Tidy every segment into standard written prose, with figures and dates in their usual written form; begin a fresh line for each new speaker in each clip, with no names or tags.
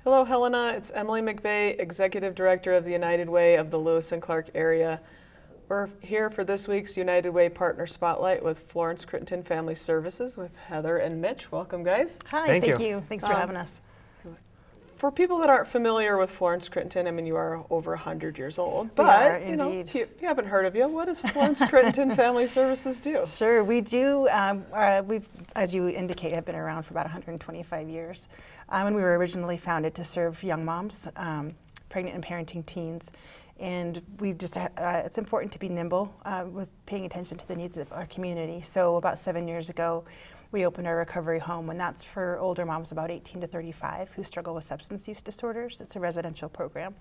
Hello, Helena. It's Emily McVeigh, Executive Director of the United Way of the Lewis and Clark area. We're here for this week's United Way Partner Spotlight with Florence Crittenton Family Services with Heather and Mitch. Welcome, guys.
Hi,
Thank
thank
you.
you. Thanks for having us.
For people that aren't familiar with Florence Crittenton, I mean, you are over 100 years old,
We
but
are,
if
indeed.
you haven't heard of you, what does Florence Crittenton Family Services do?
Sure, we do. We've, as you indicate, have been around for about 125 years. And we were originally founded to serve young moms, pregnant and parenting teens. And we just, it's important to be nimble with paying attention to the needs of our community. So about 7 years ago, we opened our recovery home, and that's for older moms about 18 to 35 who struggle with substance use disorders. It's a residential program.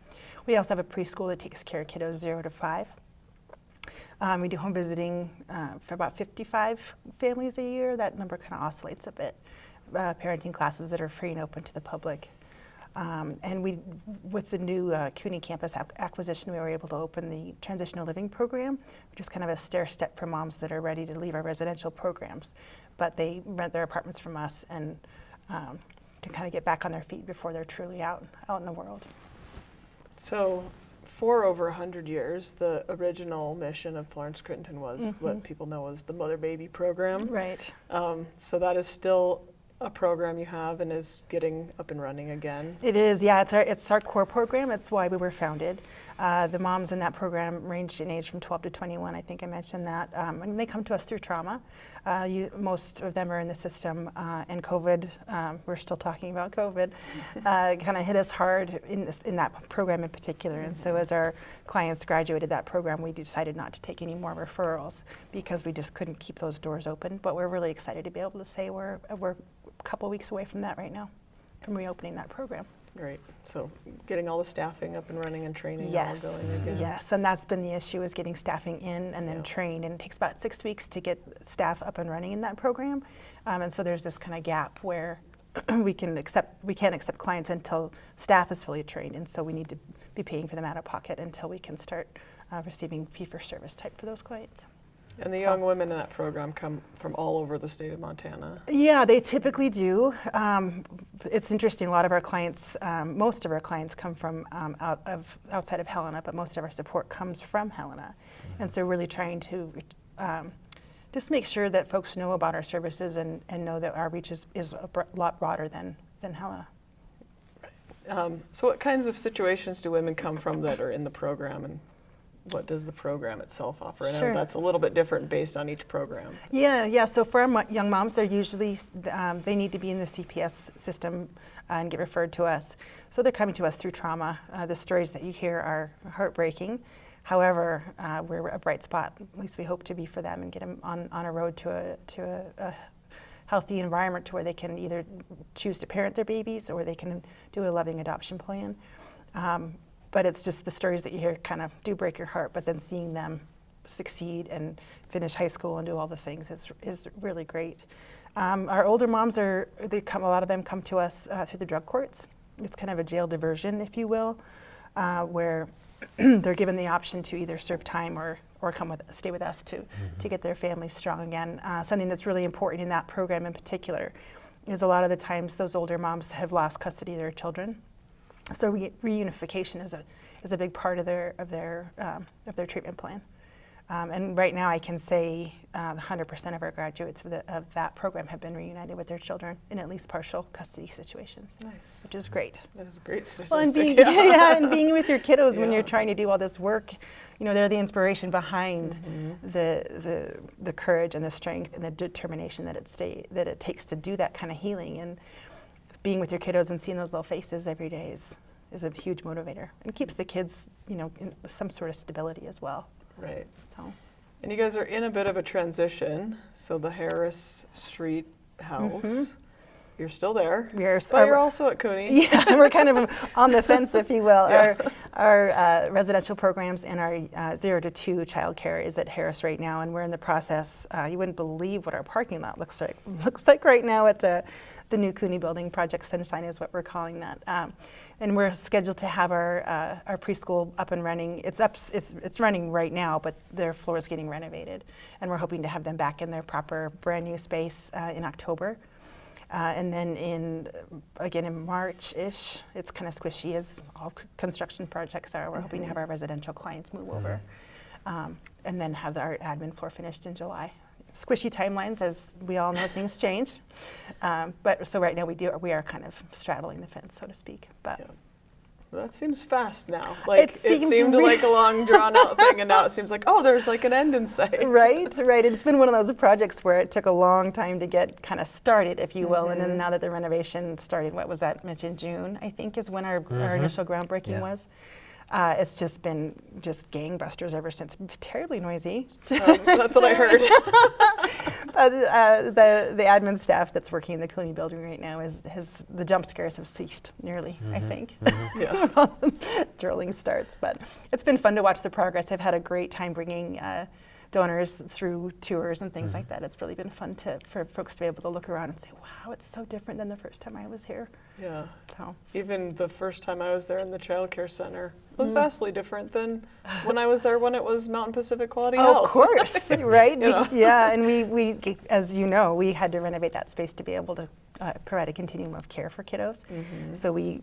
We also have a preschool that takes care of kiddos 0 to 5. We do home visiting for about 55 families a year. That number kind of oscillates a bit. Parenting classes that are free and open to the public. And we, with the new CUNY campus acquisition, we were able to open the transitional living program, which is kind of a stair step for moms that are ready to leave our residential programs. But they rent their apartments from us and can kind of get back on their feet before they're truly out in the world.
So, for over 100 years, the original mission of Florence Crittenton was what people know as the Mother-Baby program.
Right.
So that is still a program you have and is getting up and running again.
It is, yeah. It's our core program. It's why we were founded. The moms in that program ranged in age from 12 to 21. I think I mentioned that. And they come to us through trauma. Most of them are in the system, and COVID. We're still talking about COVID. Kind of hit us hard in that program in particular. And so, as our clients graduated that program, we decided not to take any more referrals because we just couldn't keep those doors open. But we're really excited to be able to say we're a couple weeks away from that right now, from reopening that program.
Great. So getting all the staffing up and running and training
Yes,
all going again.
yes, and that's been the issue, is getting staffing in and then trained, and it takes about 6 weeks to get staff up and running in that program, and so there's this kind of gap where we can't accept clients until staff is fully trained, and so we need to be paying for them out of pocket until we can start receiving fee-for-service type for those clients.
And the young women in that program come from all over the state of Montana.
Yeah, they typically do. It's interesting, a lot of our clients, most of our clients come from outside of Helena, but most of our support comes from Helena. And so really trying to just make sure that folks know about our services and know that our reach is a lot broader than Helena.
So what kinds of situations do women come from that are in the program, and what does the program itself offer? I know that's a little bit different based on each program.
Yeah. So for our young moms, they're usually, they need to be in the CPS system and get referred to us. So they're coming to us through trauma. The stories that you hear are heartbreaking. However, we're a bright spot, at least we hope to be for them, and get them on a road to a healthy environment to where they can either choose to parent their babies or they can do a loving adoption plan. But it's just the stories that you hear kind of do break your heart, but then seeing them succeed and finish high school and do all the things is really great. Our older moms a lot of them come to us through the drug courts. It's kind of a jail diversion, if you will, where they're given the option to either serve time or stay with us to get their families strong again. Something that's really important in that program in particular is a lot of the times those older moms have lost custody of their children. So reunification is a big part of their treatment plan, and right now I can say 100% of our graduates of that program have been reunited with their children in at least partial custody situations.
Nice,
which is great.
That is a great statistic.
Well, and being with your kiddos when you're trying to do all this work, they're the inspiration behind the courage and the strength and the determination that it takes to do that kind of healing. And being with your kiddos and seeing those little faces every day is a huge motivator, and keeps the kids, in some sort of stability as well.
Right.
So.
And you guys are in a bit of a transition. So the Harris Street house, you're still there.
We are.
But you're also at CUNY.
Yeah, we're kind of on the fence, if you will. Yeah. Our residential programs and our 0 to 2 childcare is at Harris right now, and we're in the process. You wouldn't believe what our parking lot looks like right now at the new CUNY building. Project Sunshine is what we're calling that. And we're scheduled to have our preschool up and running. It's running right now, but their floor is getting renovated, and we're hoping to have them back in their proper brand new space in October. And then again in March-ish, it's kind of squishy as all construction projects are. We're hoping to have our residential clients move over. And then have our admin floor finished in July. Squishy timelines, as we all know, things change. But so right now we are kind of straddling the fence, so to speak. But
Yeah. Well, that seems fast now. Like it
seems
seemed like a long drawn out thing, and now it seems like, oh, there's like an end in sight.
Right. It's been one of those projects where it took a long time to get kind of started, if you will. And then now that the renovation started, what was that, Mitch, in June, I think, is when our initial groundbreaking was. It's just been gangbusters ever since. Terribly noisy.
That's what I heard.
But the admin staff that's working in the cleaning building right now the jump scares have ceased nearly, I think.
Yeah.
Drilling starts, but it's been fun to watch the progress. I've had a great time bringing donors through tours and things like that. It's really been fun for folks to be able to look around and say, wow, it's so different than the first time I was here.
Yeah.
So
even the first time I was there in the child care center was vastly different than when I was there when it was Mountain Pacific Quality Health.
Of course, right?
You know?
Yeah, and we, as you know, we had to renovate that space to be able to provide a continuum of care for kiddos. So we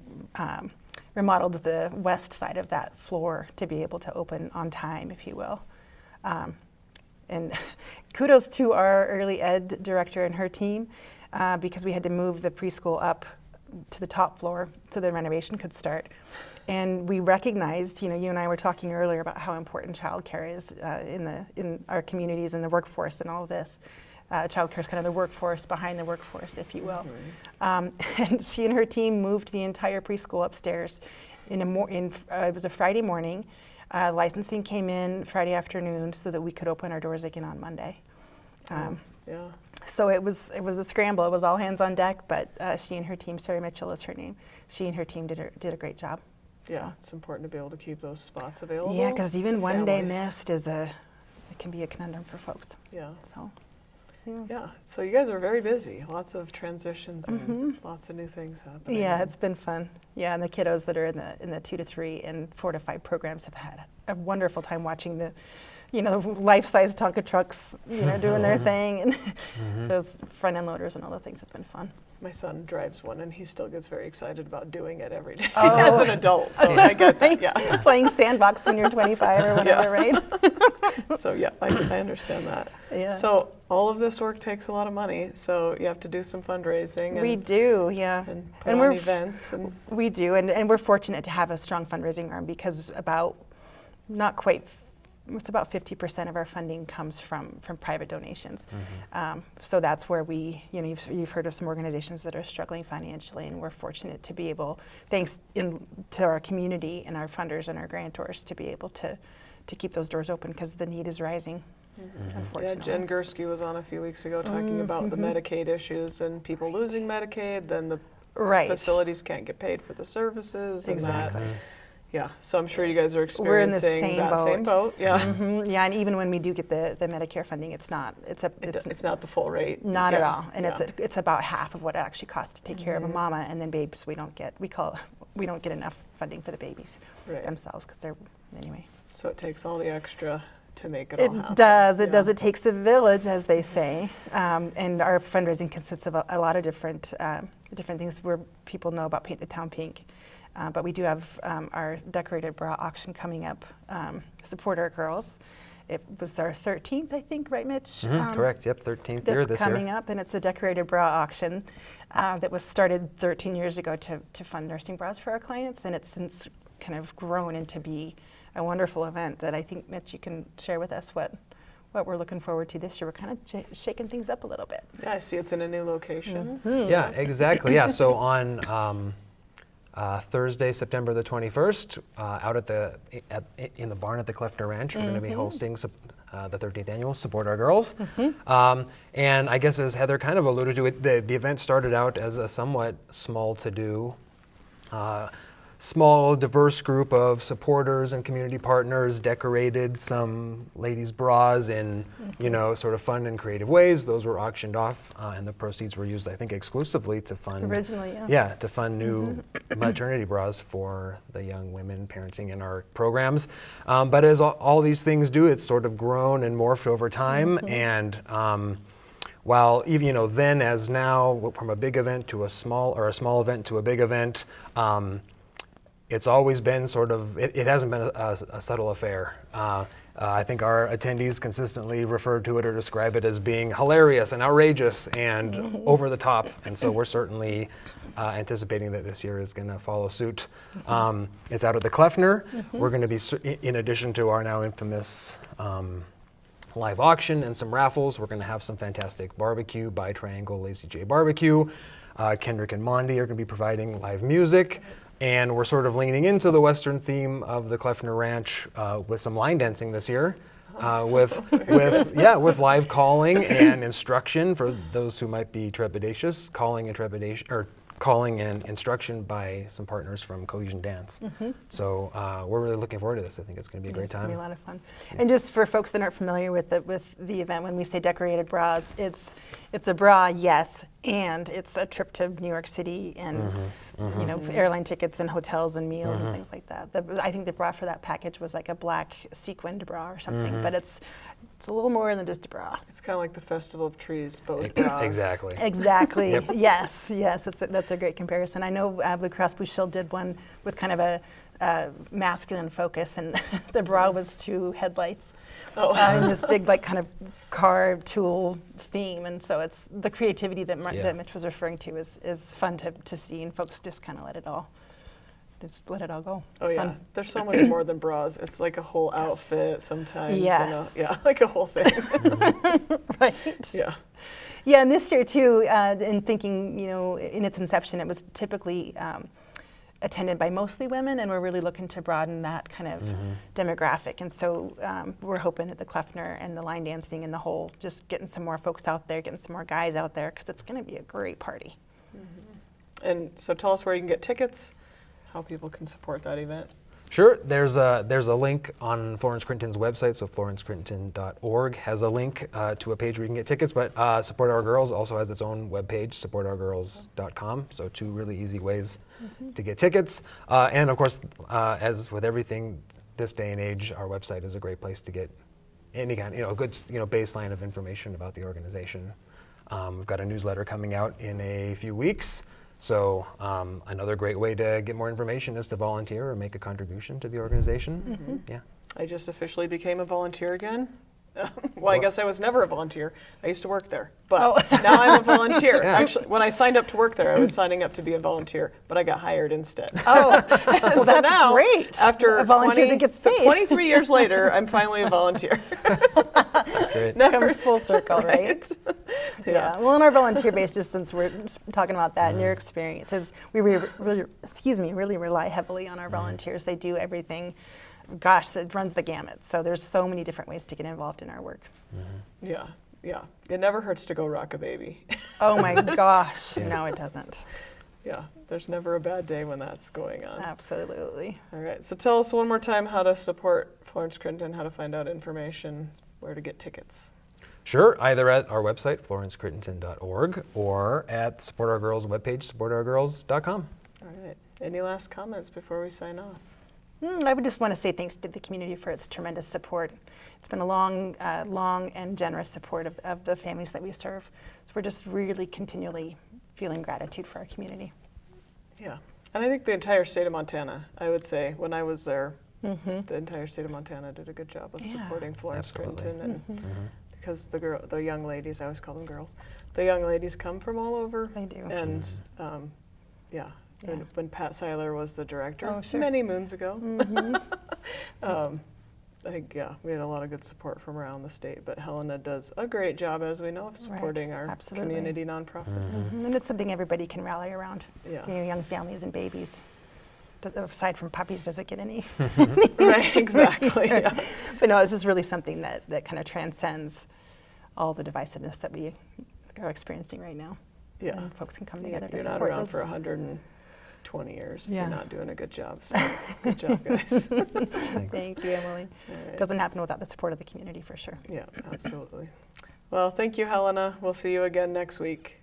remodeled the west side of that floor to be able to open on time, if you will. And kudos to our early ed director and her team because we had to move the preschool up to the top floor so the renovation could start. And we recognized, you and I were talking earlier about how important childcare is in our communities and the workforce and all of this. Childcare is kind of the workforce behind the workforce, if you will. And she and her team moved the entire preschool upstairs. It was a Friday morning. Licensing came in Friday afternoon so that we could open our doors again on Monday.
Yeah.
So it was a scramble. It was all hands on deck, but she and her team, Sarah Mitchell is her name, she and her team did a great job.
Yeah,
So.
it's important to be able to keep those spots available.
Yeah, because even
to
one day
families.
missed it can be a conundrum for folks.
Yeah.
So, yeah.
Yeah. So you guys are very busy. Lots of transitions and lots of new things happening.
Yeah, it's been fun. Yeah, and the kiddos that are in the 2 to 3 and 4 to 5 programs have had a wonderful time watching the life-size Tonka trucks, doing their thing, and those front-end loaders and all the things. It's been fun.
My son drives one, and he still gets very excited about doing it every day
Oh.
as an adult. So I get that. Yeah.
Playing sandbox when you're 25 or whatever, right?
So yeah, I understand that.
Yeah.
So all of this work takes a lot of money. So you have to do some fundraising.
We do, yeah.
And put on events. And
We do, and we're fortunate to have a strong fundraising arm because it's about 50% of our funding comes from private donations. So that's where you've heard of some organizations that are struggling financially, and we're fortunate to be able, thanks to our community and our funders and our grantors, to be able to keep those doors open because the need is rising,
yeah,
unfortunately.
Jen Gursky was on a few weeks ago talking about the Medicaid issues and people losing Medicaid, then the facilities can't get paid for the services.
Exactly.
And that. Yeah, so I'm sure you guys are
We're in the
experiencing that same boat. Yeah.
Yeah, and even when we do get the Medicare funding, it's not
the full rate.
Not at all, and
yeah.
it's about half of what it actually costs to take care of a mama, and then babies we don't get enough funding for the babies themselves because they're anyway.
So it takes all the extra to make it all happen.
It does. It does. It takes a village, as they say, and our fundraising consists of a lot of different things where people know about Paint the Town Pink. But we do have our decorated bra auction coming up. Support our girls. It was our 13th, I think, right, Mitch?
Correct. Yep, 13th year this year.
That's coming up, and it's the decorated bra auction that was started 13 years ago to fund nursing bras for our clients, and it's since kind of grown into be a wonderful event that I think, Mitch, you can share with us what we're looking forward to this year. We're kind of shaking things up a little bit.
Yeah, I see it's in a new location.
Yeah, exactly. Yeah, so on Thursday, September the 21st, out in the barn at the Kleffner Ranch, we're going to be hosting the 13th annual Support Our Girls. And I guess as Heather kind of alluded to, the event started out as a somewhat small to-do, small, diverse group of supporters and community partners decorated some ladies' bras in, sort of fun and creative ways. Those were auctioned off, and the proceeds were used, I think, exclusively to fund.
Originally, yeah.
Yeah, to fund new maternity bras for the young women parenting in our programs. But as all these things do, it's sort of grown and morphed over time, and while even then as now, from a big event to a small event to a big event, it's always been sort of, it hasn't been a subtle affair. I think our attendees consistently refer to it or describe it as being hilarious and outrageous and over the top. And so we're certainly anticipating that this year is going to follow suit. It's out at the Kleffner. We're going to be, in addition to our now infamous live auction and some raffles, we're going to have some fantastic barbecue by Triangle Lazy J Barbecue. Kendrick and Mondi are going to be providing live music. And we're sort of leaning into the Western theme of the Kleffner Ranch with some line dancing this year, with live calling and instruction for those who might be trepidatious, calling and instruction by some partners from Cohesion Dance. So we're really looking forward to this. I think it's going to be a great time.
It's going to be a lot of fun. Yeah. And just for folks that aren't familiar with the event, when we say decorated bras, it's a bra, yes, and it's a trip to New York City and airline tickets and hotels and meals and things like that. I think the bra for that package was like a black sequined bra or something, but it's a little more than just a bra.
It's kind of like the Festival of Trees, but with bras.
Exactly.
Exactly. Yep. Yes. That's a great comparison. I know Blue Cross Blue Shield did one with kind of a masculine focus, and the bra was two headlights. In this big, like, kind of car tool theme, and so it's the creativity that Mitch was referring to is fun to see, and folks just kind of let it all go. It's fun.
There's so much more than bras. It's like a whole outfit sometimes.
Yes.
Like a whole thing.
Right.
Yeah.
Yeah, and this year too, in thinking, in its inception, it was typically attended by mostly women, and we're really looking to broaden that kind of demographic. And so we're hoping that the Kleffner and the line dancing and the whole, just getting some more folks out there, getting some more guys out there, because it's going to be a great party.
And so tell us where you can get tickets, how people can support that event.
Sure. There's a link on Florence Crittenton's website, so florencecrittenton.org has a link to a page where you can get tickets, but Support Our Girls also has its own webpage, supportourgirls.com, so two really easy ways to get tickets. And of course, as with everything this day and age, our website is a great place to get any kind, a good, baseline of information about the organization. We've got a newsletter coming out in a few weeks. So another great way to get more information is to volunteer or make a contribution to the organization. Yeah.
I just officially became a volunteer again. Well, I guess I was never a volunteer. I used to work there, but now I'm a volunteer.
Yeah.
Actually, when I signed up to work there, I was signing up to be a volunteer, but I got hired instead.
Well,
so
that's
now,
great.
After
a volunteer that gets paid.
23 years later, I'm finally a volunteer.
That's great.
Comes full circle, right? Yeah. Well, in our volunteer base, just since we're talking about that, and your experiences, we really rely heavily on our volunteers. They do everything. Gosh, that runs the gamut. So there's so many different ways to get involved in our work.
Yeah. It never hurts to go rock a baby.
Oh my gosh, no, it doesn't.
Yeah, there's never a bad day when that's going on.
Absolutely.
All right, so tell us one more time how to support Florence Crittenton, how to find out information, where to get tickets.
Sure, either at our website, florencecrittenton.org, or at Support Our Girls webpage, supportourgirls.com.
All right, any last comments before we sign off?
I would just want to say thanks to the community for its tremendous support. It's been a long and generous support of the families that we serve. So we're just really continually feeling gratitude for our community.
Yeah, and I think the entire state of Montana, I would say, when I was there, the entire state of Montana did a good job of supporting Florence Crittenton, and because the young ladies, I always call them girls, the young ladies come from all over.
They do.
And when Pat Seiler was the director many moons ago, I think, we had a lot of good support from around the state, but Helena does a great job, as we know, of supporting our community nonprofits.
And it's something everybody can rally around.
Yeah.
Young families and babies. Aside from puppies, does it get any?
Right, exactly. Yeah.
But no, it's just really something that kind of transcends all the divisiveness that we are experiencing right now.
Yeah.
And folks can come together to
You're
support
not around
those.
for 120 years.
Yeah.
You're not doing a good job. So good job, guys.
Thank you, Emily.
Right.
Doesn't happen without the support of the community, for sure.
Yeah, absolutely. Well, thank you, Helena. We'll see you again next week.